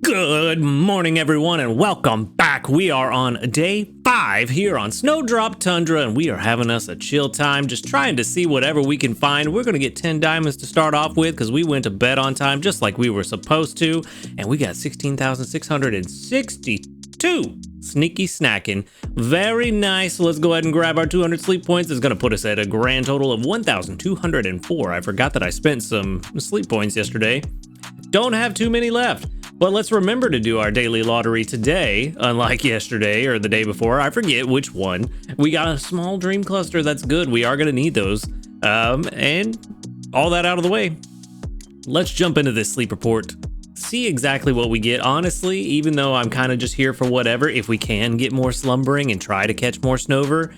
Good morning, everyone, and welcome back. We are on day 5 here on Snowdrop Tundra, and we are having us a chill time, just trying to see whatever we can find. We're going to get 10 diamonds to start off with because we went to bed on time just like we were supposed to, and we got 16,662 sneaky snacking. Very nice. Let's go ahead and grab our 200 sleep points. It's going to put us at a grand total of 1,204. I forgot that I spent some sleep points yesterday. Don't have too many left. But let's remember to do our daily lottery today, unlike yesterday or the day before. I forget which one. We got a small dream cluster. That's good. We are going to need those. And all that out of the way. Let's jump into this sleep report. See exactly what we get. Honestly, even though I'm kind of just here for whatever, if we can get more slumbering and try to catch more snover,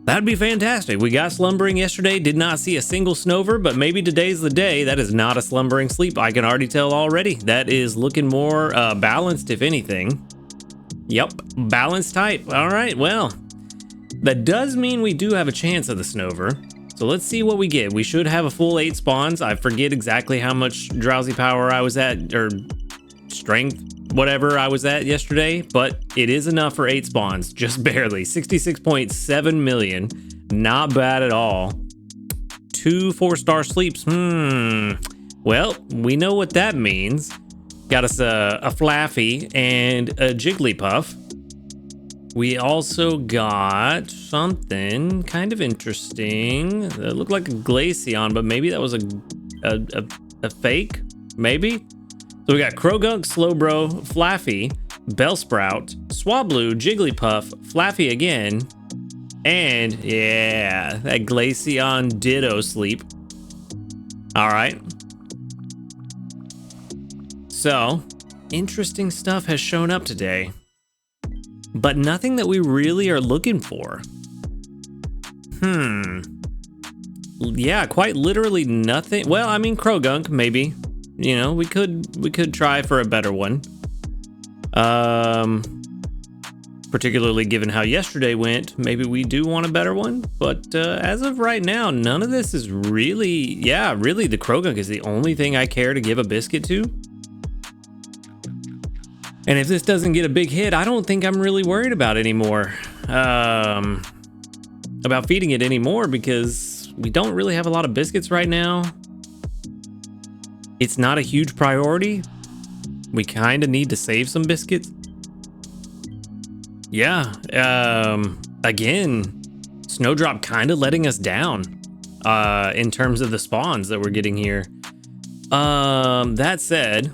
that'd be fantastic. We got slumbering yesterday, did not see a single snover, but maybe today's the day. That is not a slumbering sleep. I can already tell already. That is looking more balanced, if anything. Yep, balanced type. All right, well, that does mean we do have a chance of the snover. So let's see what we get. We should have a full 8 spawns. I forget exactly how much drowsy power I was at, or strength, whatever I was at yesterday, but it is enough for 8 spawns, just barely. 66.7 million, not bad at all. 2 4-star sleeps. Well, we know what that means. Got us a Flaffy and a Jigglypuff. We also got something kind of interesting. It looked like a Glaceon, but maybe that was a fake, maybe? So we got Croagunk, Slowbro, Flaffy, Bellsprout, Swablu, Jigglypuff, Flaffy again, and yeah, that Glaceon Ditto sleep. All right. So, interesting stuff has shown up today, but nothing that we really are looking for. Yeah, quite literally nothing. Well, I mean, Croagunk, maybe. You know, we could try for a better one. Particularly given how yesterday went, maybe we do want a better one. But as of right now, none of this is really, really the Croagunk is the only thing I care to give a biscuit to. And if this doesn't get a big hit, I don't think I'm really worried about anymore. About feeding it anymore, because we don't really have a lot of biscuits right now. It's not a huge priority. We kind of need to save some biscuits. Yeah, again, Snowdrop kind of letting us down in terms of the spawns that we're getting here. That said,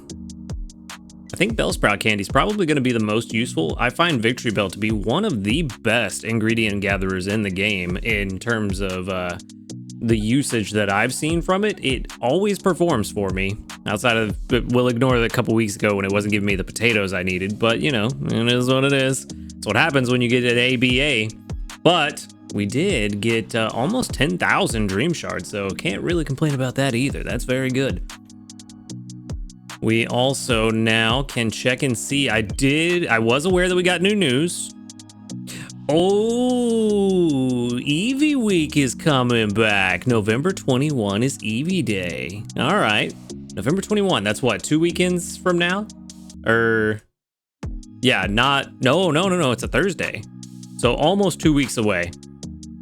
I think Bellsprout candy is probably going to be the most useful. I find Victory Bell to be one of the best ingredient gatherers in the game in terms of the usage that I've seen from it. It always performs for me. Outside of, we'll ignore the couple weeks ago when it wasn't giving me the potatoes I needed, but you know, it is what it is. It's what happens when you get an ABA. But we did get almost 10,000 Dream Shards, so can't really complain about that either. That's very good. We also now can check and see. I was aware that we got new news. Oh, Eevee Week is coming back. November 21 is Eevee Day. All right. November 21. That's what, 2 weekends from now? Yeah, no. It's a Thursday. So almost 2 weeks away.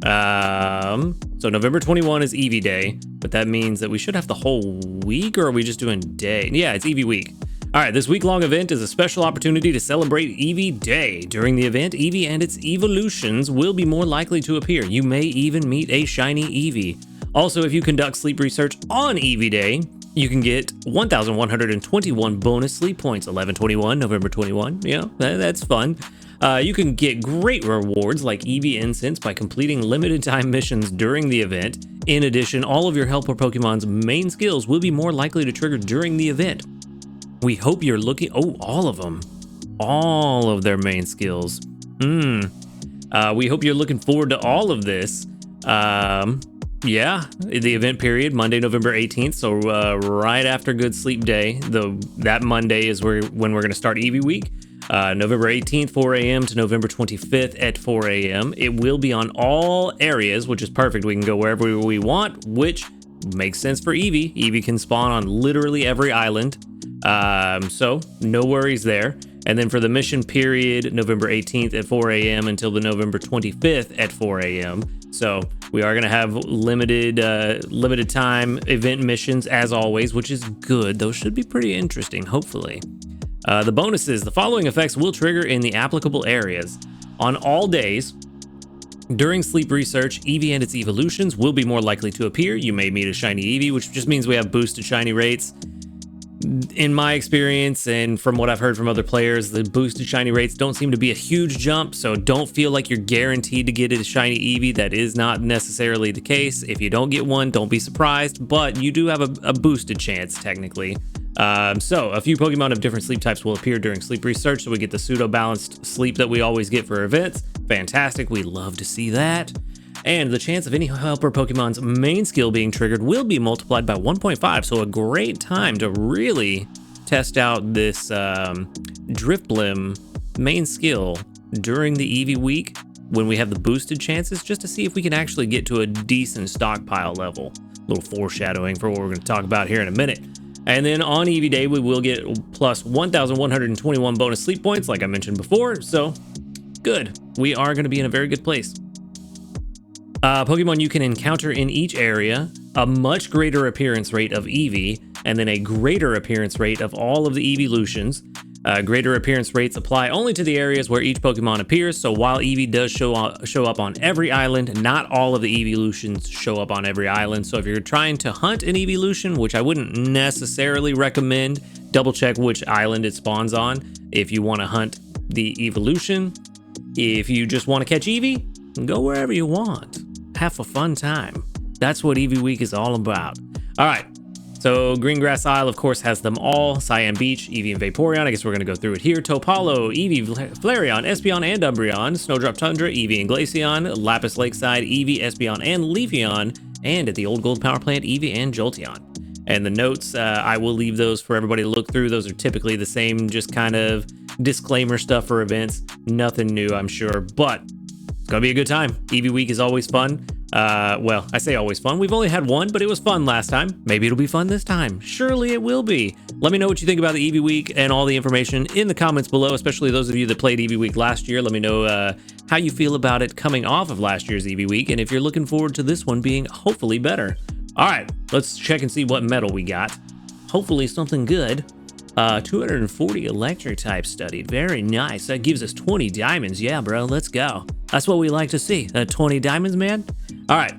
So November 21 is Eevee Day, but that means that we should have the whole week, or are we just doing day? Yeah, it's Eevee Week. All right, this week-long event is a special opportunity to celebrate Eevee Day. During the event, Eevee and its evolutions will be more likely to appear. You may even meet a shiny Eevee. Also, if you conduct sleep research on Eevee Day, you can get 1,121 bonus sleep points. 11/21, November 21. Yeah, that's fun. You can get great rewards like Eevee Incense by completing limited time missions during the event. In addition, all of your helper Pokemon's main skills will be more likely to trigger during the event. We hope you're looking... Oh, all of them. All of their main skills. We hope you're looking forward to all of this. Yeah, the event period, Monday, November 18th. So right after Good Sleep Day, that Monday is when we're going to start Eevee Week. November 18th, 4 a.m. to November 25th at 4 a.m. It will be on all areas, which is perfect. We can go wherever we want, which Makes sense for Eevee. Eevee can spawn on literally every island. So no worries there. And then for the mission period, November 18th at 4 a.m. until the November 25th at 4 a.m. So we are going to have limited time event missions as always, which is good. Those should be pretty interesting, hopefully. The bonuses, the following effects will trigger in the applicable areas. On all days, during sleep research, Eevee and its evolutions will be more likely to appear. You may meet a shiny Eevee, which just means we have boosted shiny rates. In my experience and from what I've heard from other players, the boosted shiny rates don't seem to be a huge jump, so don't feel like you're guaranteed to get a shiny Eevee. That is not necessarily the case. If you don't get one, don't be surprised, but you do have a boosted chance technically. So a few Pokemon of different sleep types will appear during sleep research, so we get the pseudo-balanced sleep that we always get for events. Fantastic, we love to see that. And the chance of any helper Pokemon's main skill being triggered will be multiplied by 1.5, so a great time to really test out this Drifblim main skill during the Eevee week when we have the boosted chances, just to see if we can actually get to a decent stockpile level. A little foreshadowing for what we're going to talk about here in a minute. And then on Eevee Day, we will get plus 1,121 bonus sleep points, like I mentioned before, so good. We are going to be in a very good place. Pokemon you can encounter in each area, a much greater appearance rate of Eevee, and then a greater appearance rate of all of the evolutions. Greater appearance rates apply only to the areas where each Pokemon appears, so while Eevee does show up on every island, not all of the evolutions show up on every island. So if you're trying to hunt an evolution, which I wouldn't necessarily recommend, double check which island it spawns on if you want to hunt the evolution. If you just want to catch Eevee, go wherever you want. Have a fun time. That's what Eevee Week is all about. All right, so Greengrass Isle, of course, has them all. Cyan Beach, Eevee and Vaporeon. I guess we're going to go through it here. Topalo, Eevee, Flareon, Espeon, and Umbreon. Snowdrop Tundra, Eevee and Glaceon. Lapis Lakeside, Eevee, Espeon, and Leafeon. And at the Old Gold Power Plant, Eevee and Jolteon. And the notes, I will leave those for everybody to look through. Those are typically the same, just kind of disclaimer stuff for events. Nothing new, I'm sure, but it's gonna be a good time. Eevee Week is always fun. Well, I say always fun. We've only had one, but it was fun last time. Maybe it'll be fun this time. Surely it will be. Let me know what you think about the Eevee Week and all the information in the comments below, especially those of you that played Eevee Week last year. Let me know how you feel about it coming off of last year's Eevee Week, and if you're looking forward to this one being hopefully better. All right, let's check and see what medal we got. Hopefully something good. 240 electric types studied. Very nice. That gives us 20 diamonds. Yeah, bro, let's go. That's what we like to see. 20 diamonds, man. All right.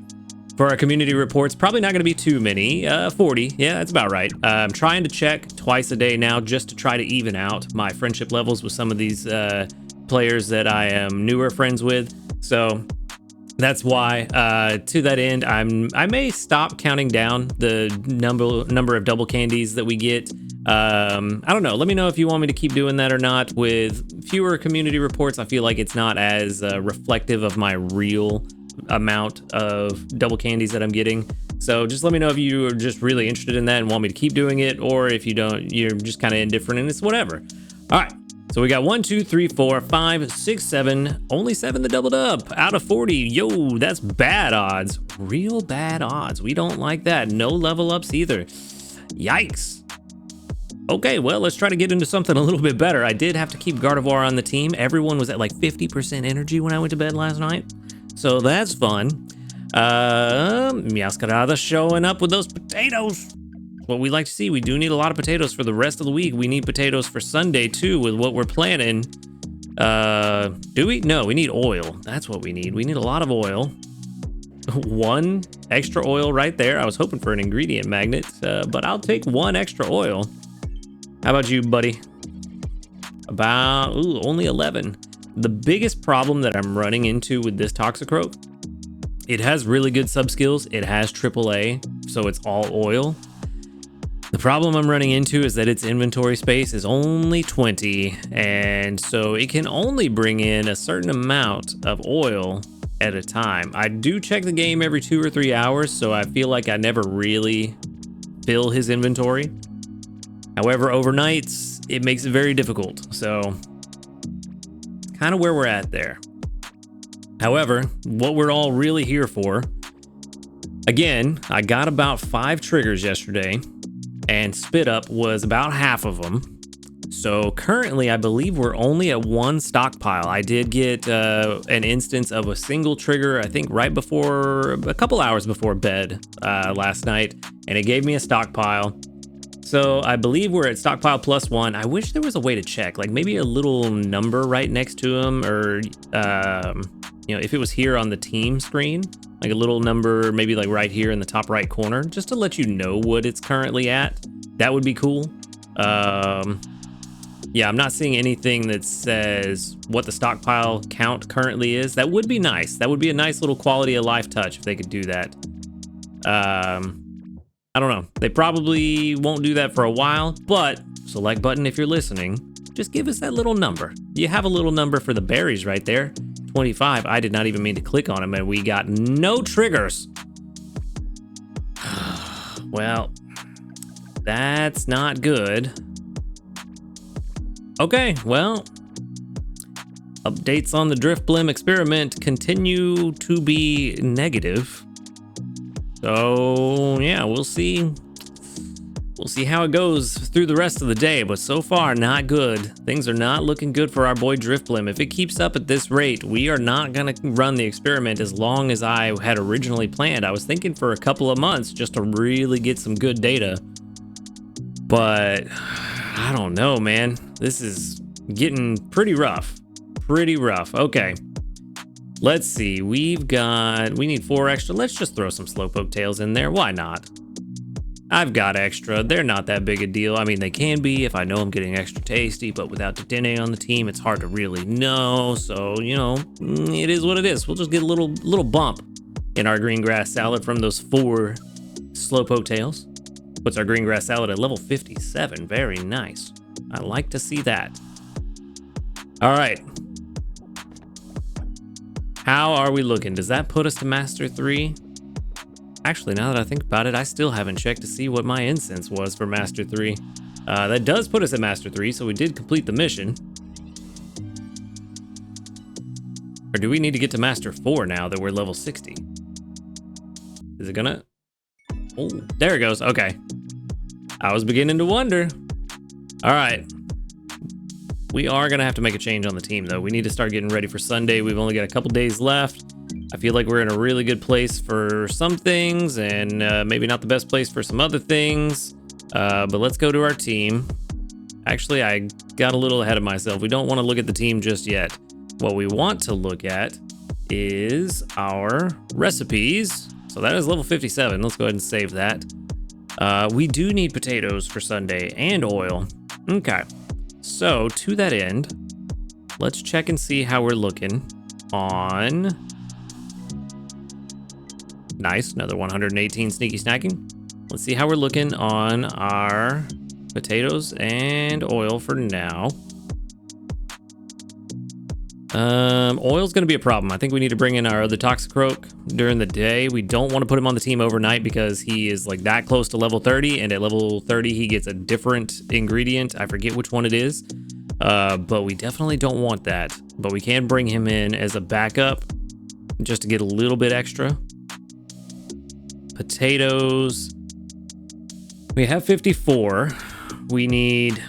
For our community reports, probably not going to be too many. 40. Yeah, that's about right. I'm trying to check twice a day now just to try to even out my friendship levels with some of these players that I am newer friends with. So that's why, to that end, I may stop counting down the number of double candies that we get. I don't know. Let me know if you want me to keep doing that or not. With fewer community reports, I feel like it's not as reflective of my real amount of double candies that I'm getting. So just let me know if you are just really interested in that and want me to keep doing it, or if you don't, you're just kind of indifferent and it's whatever. All right. So we got 1, 2, 3, 4, 5, 6, 7. Only 7 that doubled up out of 40. Yo, that's bad odds. Real bad odds. We don't like that. No level ups either. Yikes. Okay, well, let's try to get into something a little bit better. I did have to keep Gardevoir on the team. Everyone was at like 50% energy when I went to bed last night. So that's fun. Meowscarada showing up with those potatoes. What we like to see. We do need a lot of potatoes for the rest of the week. We need potatoes for Sunday too with what we're planning. Do we? No, we need oil. That's what we need. We need a lot of oil. 1 extra oil right there. I was hoping for an ingredient magnet, but I'll take 1 extra oil. How about you, buddy? About, only 11. The biggest problem that I'm running into with this Toxicroak, it has really good sub skills. It has AAA, so it's all oil. The problem I'm running into is that its inventory space is only 20, and so it can only bring in a certain amount of oil at a time. I do check the game every 2 or 3 hours, so I feel like I never really fill his inventory. However, overnights, it makes it very difficult, so kind of where we're at there. However, what we're all really here for Again, I got about 5 triggers yesterday, and Spit Up was about half of them. So currently, I believe we're only at 1 stockpile. I did get an instance of a single trigger, I think right before, a couple hours before bed last night, and it gave me a stockpile. So I believe we're at stockpile +1. I wish there was a way to check, like maybe a little number right next to them, or if it was here on the team screen, like a little number, maybe like right here in the top right corner, just to let you know what it's currently at. That would be cool. Yeah, I'm not seeing anything that says what the stockpile count currently is. That would be nice. That would be a nice little quality of life touch if they could do that. I don't know. They probably won't do that for a while, but select button if you're listening, just give us that little number. You have a little number for the berries right there. 25. I did not even mean to click on them, and we got no triggers. Well, that's not good. Okay, well, updates on the Drifblim experiment continue to be negative. So yeah, we'll see. We'll see how it goes through the rest of the day, but so far, not good. Things are not looking good for our boy Drifblim. If it keeps up at this rate, we are not gonna run the experiment as long as I had originally planned. I was thinking for a couple of months just to really get some good data. But I don't know, man. This is getting pretty rough. Pretty rough. Okay. Let's see. We need 4 extra. Let's just throw some Slowpoke tails in there. Why not? I've got extra. They're not that big a deal. I mean, they can be if I know I'm getting extra tasty, but without Dedenne on the team, it's hard to really know. So, it is what it is. We'll just get a little bump in our green grass salad from those 4 Slowpoke tails. Puts our green grass salad at level 57. Very nice. I like to see that. All right. How are we looking? Does that put us to Master 3? Actually, now that I think about it, I still haven't checked to see what my incense was for Master 3. That does put us at Master 3, so we did complete the mission. Or do we need to get to Master 4 now that we're level 60? Is it gonna? Oh, there it goes. Okay. I was beginning to wonder. All right. We are going to have to make a change on the team, though. We need to start getting ready for Sunday. We've only got a couple days left. I feel like we're in a really good place for some things and maybe not the best place for some other things. But let's go to our team. Actually, I got a little ahead of myself. We don't want to look at the team just yet. What we want to look at is our recipes. So that is level 57. Let's go ahead and save that. We do need potatoes for Sunday and oil. Okay. So to that end, let's check and see how we're looking on. Nice, another 118 sneaky snacking. Let's see how we're looking on our potatoes and oil for now. Oil's gonna be a problem. I think we need to bring in our other Toxicroak during the day. We don't want to put him on the team overnight because he is like that close to level 30, and at level 30 he gets a different ingredient. I forget which one it is, but we definitely don't want that. But we can bring him in as a backup just to get a little bit extra. Potatoes. We have 54. We need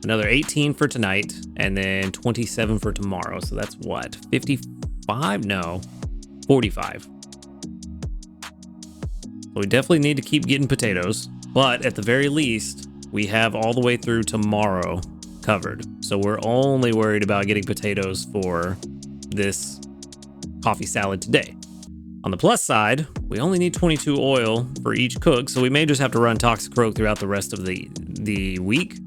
another 18 for tonight, and then 27 for tomorrow. So that's what? 55? No, 45. So we definitely need to keep getting potatoes, but at the very least, we have all the way through tomorrow covered. So we're only worried about getting potatoes for this coffee salad today. On the plus side, we only need 22 oil for each cook, so we may just have to run Toxicroak throughout the rest of the week.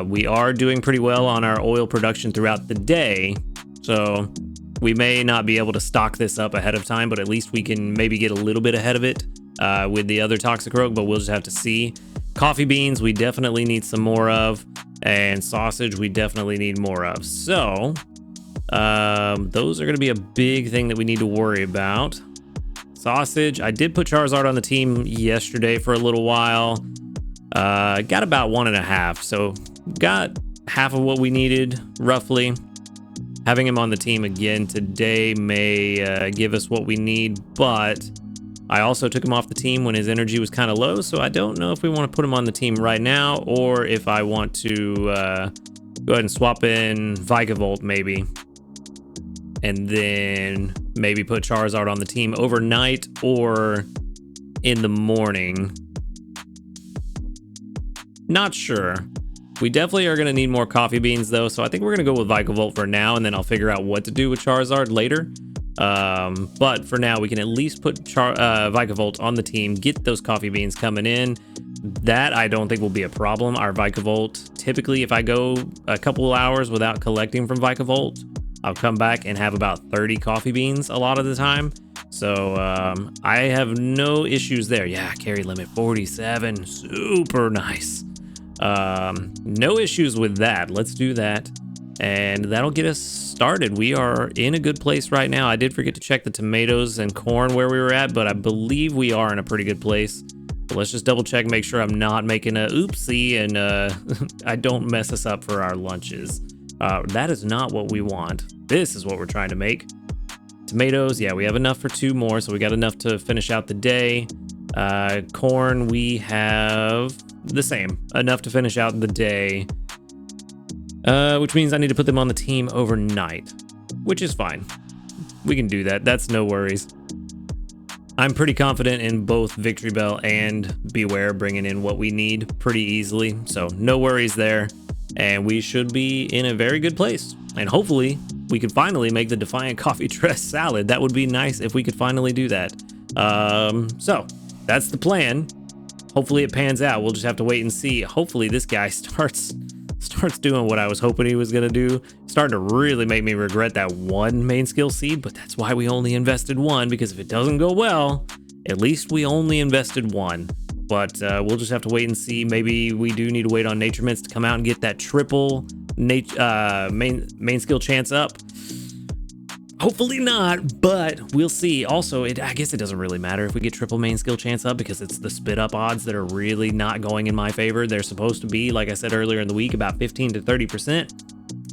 We are doing pretty well on our oil production throughout the day, so we may not be able to stock this up ahead of time, but at least we can maybe get a little bit ahead of it with the other Toxicroak, but we'll just have to see. Coffee beans, we definitely need some more of, and sausage, we definitely need more of. So, those are going to be a big thing that we need to worry about. Sausage, I did put Charizard on the team yesterday for a little while. Got about 1.5, so got half of what we needed, roughly. Having him on the team again today may give us what we need, but I also took him off the team when his energy was kind of low, so I don't know if we want to put him on the team right now or if I want to go ahead and swap in Vikavolt maybe. And then maybe put Charizard on the team overnight or in the morning. Not sure. We definitely are going to need more coffee beans though, so I think we're going to go with Vikavolt for now, and then I'll figure out what to do with Charizard later. But for now, we can at least put Vikavolt on the team, get those coffee beans coming in. That I don't think will be a problem. Our Vikavolt, typically if I go a couple of hours without collecting from Vikavolt, I'll come back and have about 30 coffee beans a lot of the time. So I have no issues there. Yeah, carry limit 47, super nice. No issues with that. Let's do that. And that'll get us started. We are in a good place right now. I did forget to check the tomatoes and corn where we were at, but I believe we are in a pretty good place. But let's just double check, make sure I'm not making a oopsie and I don't mess us up for our lunches. That is not what we want. This is what we're trying to make. Tomatoes, yeah, we have enough for 2 more, so we got enough to finish out the day. Corn, we have the same, enough to finish out the day. Which means I need to put them on the team overnight, which is fine. We can do that. That's no worries. I'm pretty confident in both Victory Bell and Beware bringing in what we need pretty easily, so no worries there. And we should be in a very good place. And hopefully we could finally make the Defiant Coffee Dress salad. That would be nice if we could finally do that. So that's the plan. Hopefully it pans out. We'll just have to wait and see. Hopefully this guy starts doing what I was hoping he was going to do. Starting to really make me regret that 1 main skill seed, but that's why we only invested 1, because if it doesn't go well, at least we only invested 1. But we'll just have to wait and see. Maybe we do need to wait on Nature Mints to come out and get that triple main skill chance up. Hopefully not, but we'll see. Also, I guess it doesn't really matter if we get triple main skill chance up, because it's the spit up odds that are really not going in my favor. They're supposed to be, like I said earlier in the week, about 15 to 30%.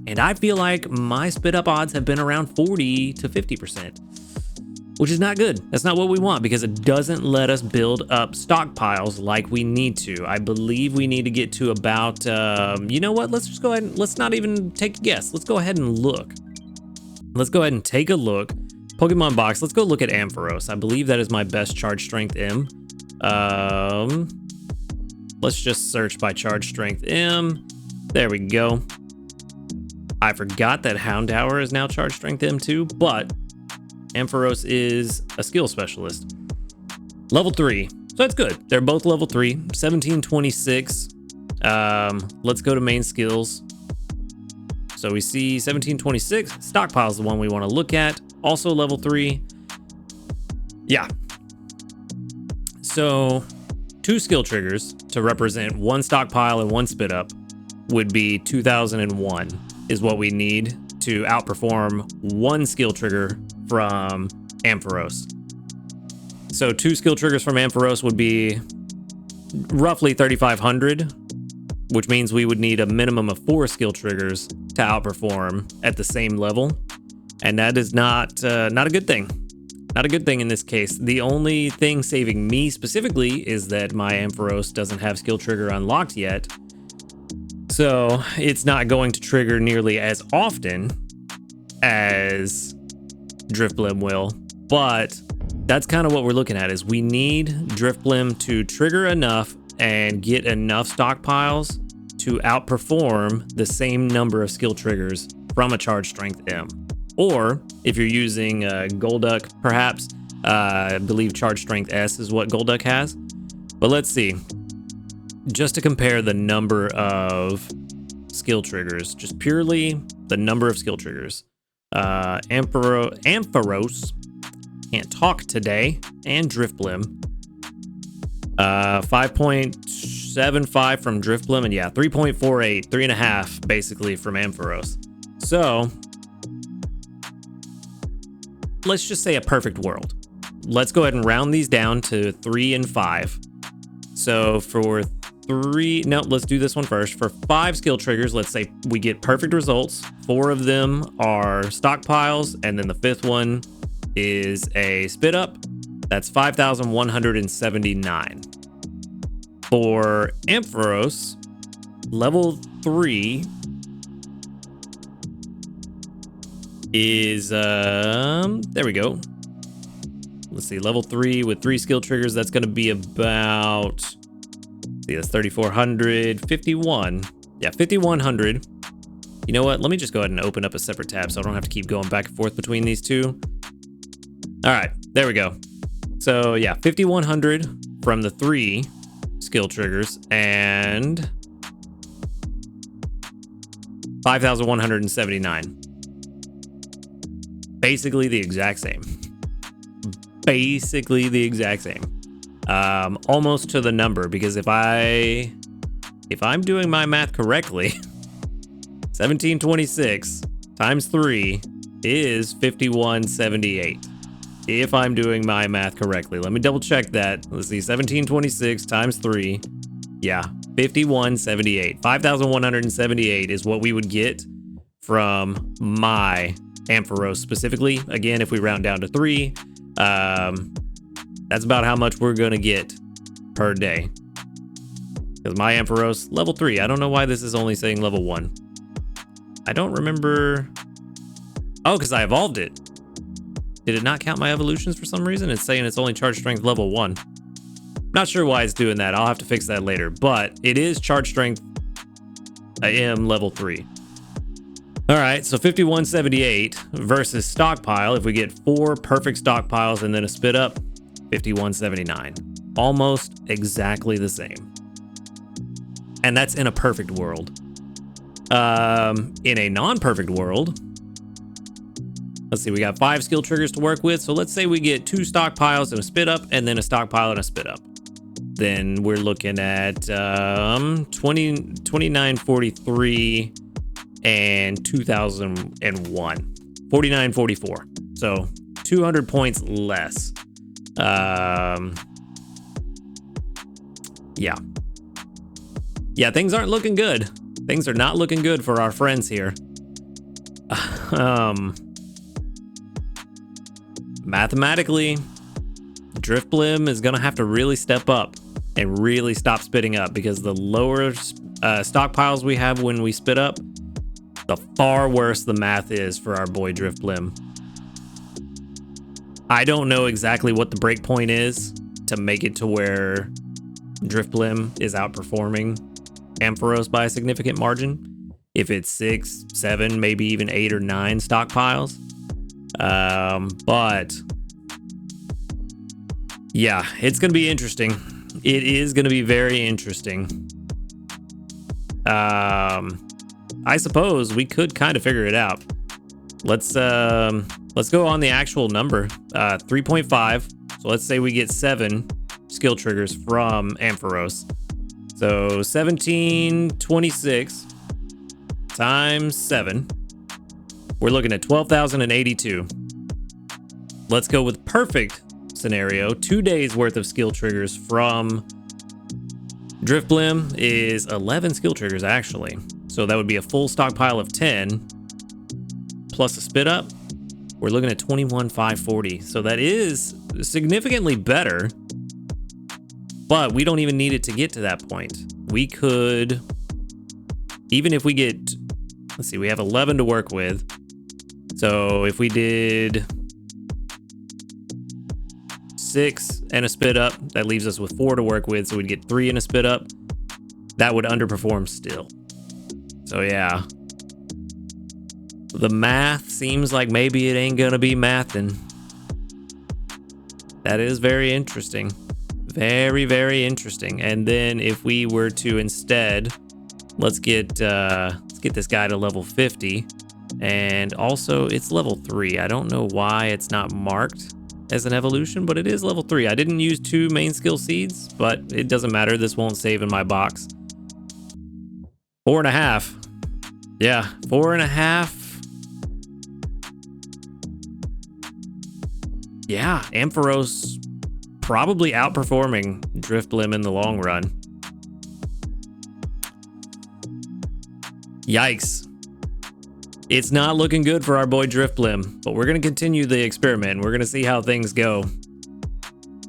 And I feel like my spit up odds have been around 40 to 50%. Which is not good. That's not what we want, because it doesn't let us build up stockpiles like we need to. I believe we need to get to about, you know what? Let's just go ahead and let's not even take a guess. Let's go ahead and look. Let's go ahead and take a look. Pokemon box. Let's go look at Ampharos. I believe that is my best charge strength M. Let's just search by charge strength M. There we go. I forgot that Houndour is now charge strength M too, but Ampharos is a skill specialist. Level 3. So that's good. They're both level 3. 1726. Let's go to main skills. So we see 1726. Stockpile is the one we want to look at. Also level 3. Yeah. So 2 skill triggers to represent 1 stockpile and 1 spit up would be 2001 is what we need to outperform 1 skill trigger from Ampharos. So 2 skill triggers from Ampharos would be roughly 3,500, which means we would need a minimum of 4 skill triggers to outperform at the same level, and that is not a good thing. Not a good thing in this case. The only thing saving me specifically is that my Ampharos doesn't have skill trigger unlocked yet, so it's not going to trigger nearly as often as Drifblim will, but that's kind of what we're looking at, is we need Drifblim to trigger enough and get enough stockpiles to outperform the same number of skill triggers from a charge strength M. Or if you're using Golduck, perhaps, I believe charge strength S is what Golduck has. But let's see. Just to compare the number of skill triggers, just purely the number of skill triggers. Ampharos, can't talk today, and Drifblim. 5.75 from Drifblim, and yeah, 3.48, 3.5 basically from Ampharos. So let's just say a perfect world. Let's go ahead and round these down to 3 and 5. So for 3, no, let's do this one first. For 5 skill triggers, let's say we get perfect results. 4 of them are stockpiles, and then the 5th one is a spit up. That's 5,179. For Ampharos, level 3 is, there we go. Let's see, level 3 with 3 skill triggers, that's going to be about, see, that's 3,400, 51. Yeah, 5,100. You know what? Let me just go ahead and open up a separate tab so I don't have to keep going back and forth between these two. All right, there we go. So yeah, 5,100 from the 3 skill triggers and 5,179. Basically the exact same. Basically the exact same. Almost to the number, because if I'm doing my math correctly, 1726 times 3 is 5,178. If I'm doing my math correctly. Let me double check that. Let's see, 1726 times 3. Yeah, 5,178. 5,178 is what we would get from my Ampharos specifically. Again, if we round down to 3, that's about how much we're going to get per day. Because my Ampharos, level 3. I don't know why this is only saying level 1. I don't remember. Oh, because I evolved it. Did it not count my evolutions for some reason? It's saying it's only charge strength level 1. Not sure why it's doing that. I'll have to fix that later. But it is charge strength I am level 3. All right, so 5,178 versus stockpile. If we get 4 perfect stockpiles and then a spit up, 5,179. Almost exactly the same. And that's in a perfect world. In a non-perfect world, let's see, we got 5 skill triggers to work with. So let's say we get 2 stockpiles and a spit up, and then a stockpile and a spit up. Then we're looking at 2943 and 2001. 4944. So 200 points less. Yeah. Yeah, things aren't looking good. Things are not looking good for our friends here. Mathematically, Drifblim is going to have to really step up and really stop spitting up, because the lower stockpiles we have when we spit up, the far worse the math is for our boy Drifblim. I don't know exactly what the break point is to make it to where Drifblim is outperforming Ampharos by a significant margin. If it's 6, 7, maybe even 8 or 9 stockpiles. But yeah, it's going to be interesting. It is going to be very interesting. I suppose we could kind of figure it out. Let's go on the actual number, 3.5. So let's say we get 7 skill triggers from Ampharos. So 1726 times 7. We're looking at 12,082. Let's go with perfect scenario. 2 days worth of skill triggers from Drifblim is 11 skill triggers actually. So that would be a full stockpile of 10 plus a spit up. We're looking at 21,540. So that is significantly better, but we don't even need it to get to that point. We could, even if we get, let's see, we have 11 to work with. So if we did 6 and a spit up, that leaves us with 4 to work with. So we'd get 3 and a spit up. That would underperform still. So yeah, the math seems like maybe it ain't gonna be mathin'. That is very interesting. Very, very interesting. And then if we were to instead, let's get this guy to level 50. And also it's level 3. I don't know why it's not marked as an evolution, but it is level 3. I didn't use 2 main skill seeds, but it doesn't matter. This won't save in my box. 4.5. Yeah, 4.5. Yeah, Ampharos probably outperforming Drifblim in the long run. Yikes. It's not looking good for our boy Drifblim, but we're going to continue the experiment. We're going to see how things go.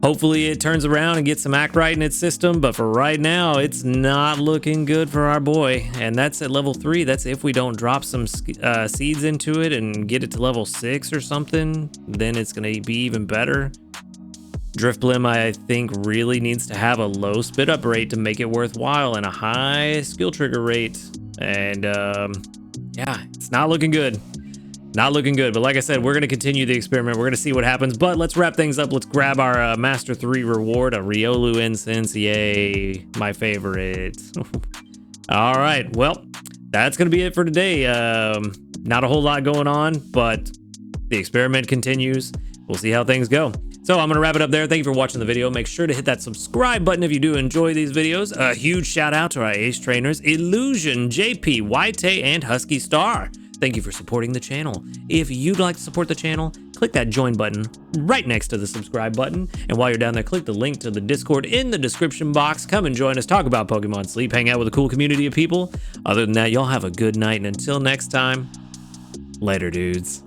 Hopefully it turns around and gets some act right in its system, but for right now, it's not looking good for our boy. And that's at level 3. That's if we don't drop some seeds into it and get it to level 6 or something, then it's going to be even better. Drifblim, I think, really needs to have a low spit up rate to make it worthwhile and a high skill trigger rate. And yeah, it's not looking good. Not looking good, but like I said, we're going to continue the experiment. We're going to see what happens, but let's wrap things up. Let's grab our Master 3 reward, a Riolu incense. Yay, my favorite. All right, well, that's going to be it for today. Not a whole lot going on, but the experiment continues. We'll see how things go. So I'm going to wrap it up there. Thank you for watching the video. Make sure to hit that subscribe button if you do enjoy these videos. A huge shout out to our ace trainers, Illusion, JP, White, and Husky Star. Thank you for supporting the channel. If you'd like to support the channel, click that join button right next to the subscribe button. And while you're down there, click the link to the Discord in the description box. Come and join us, talk about Pokemon Sleep, hang out with a cool community of people. Other than that, y'all have a good night. And until next time, later, dudes.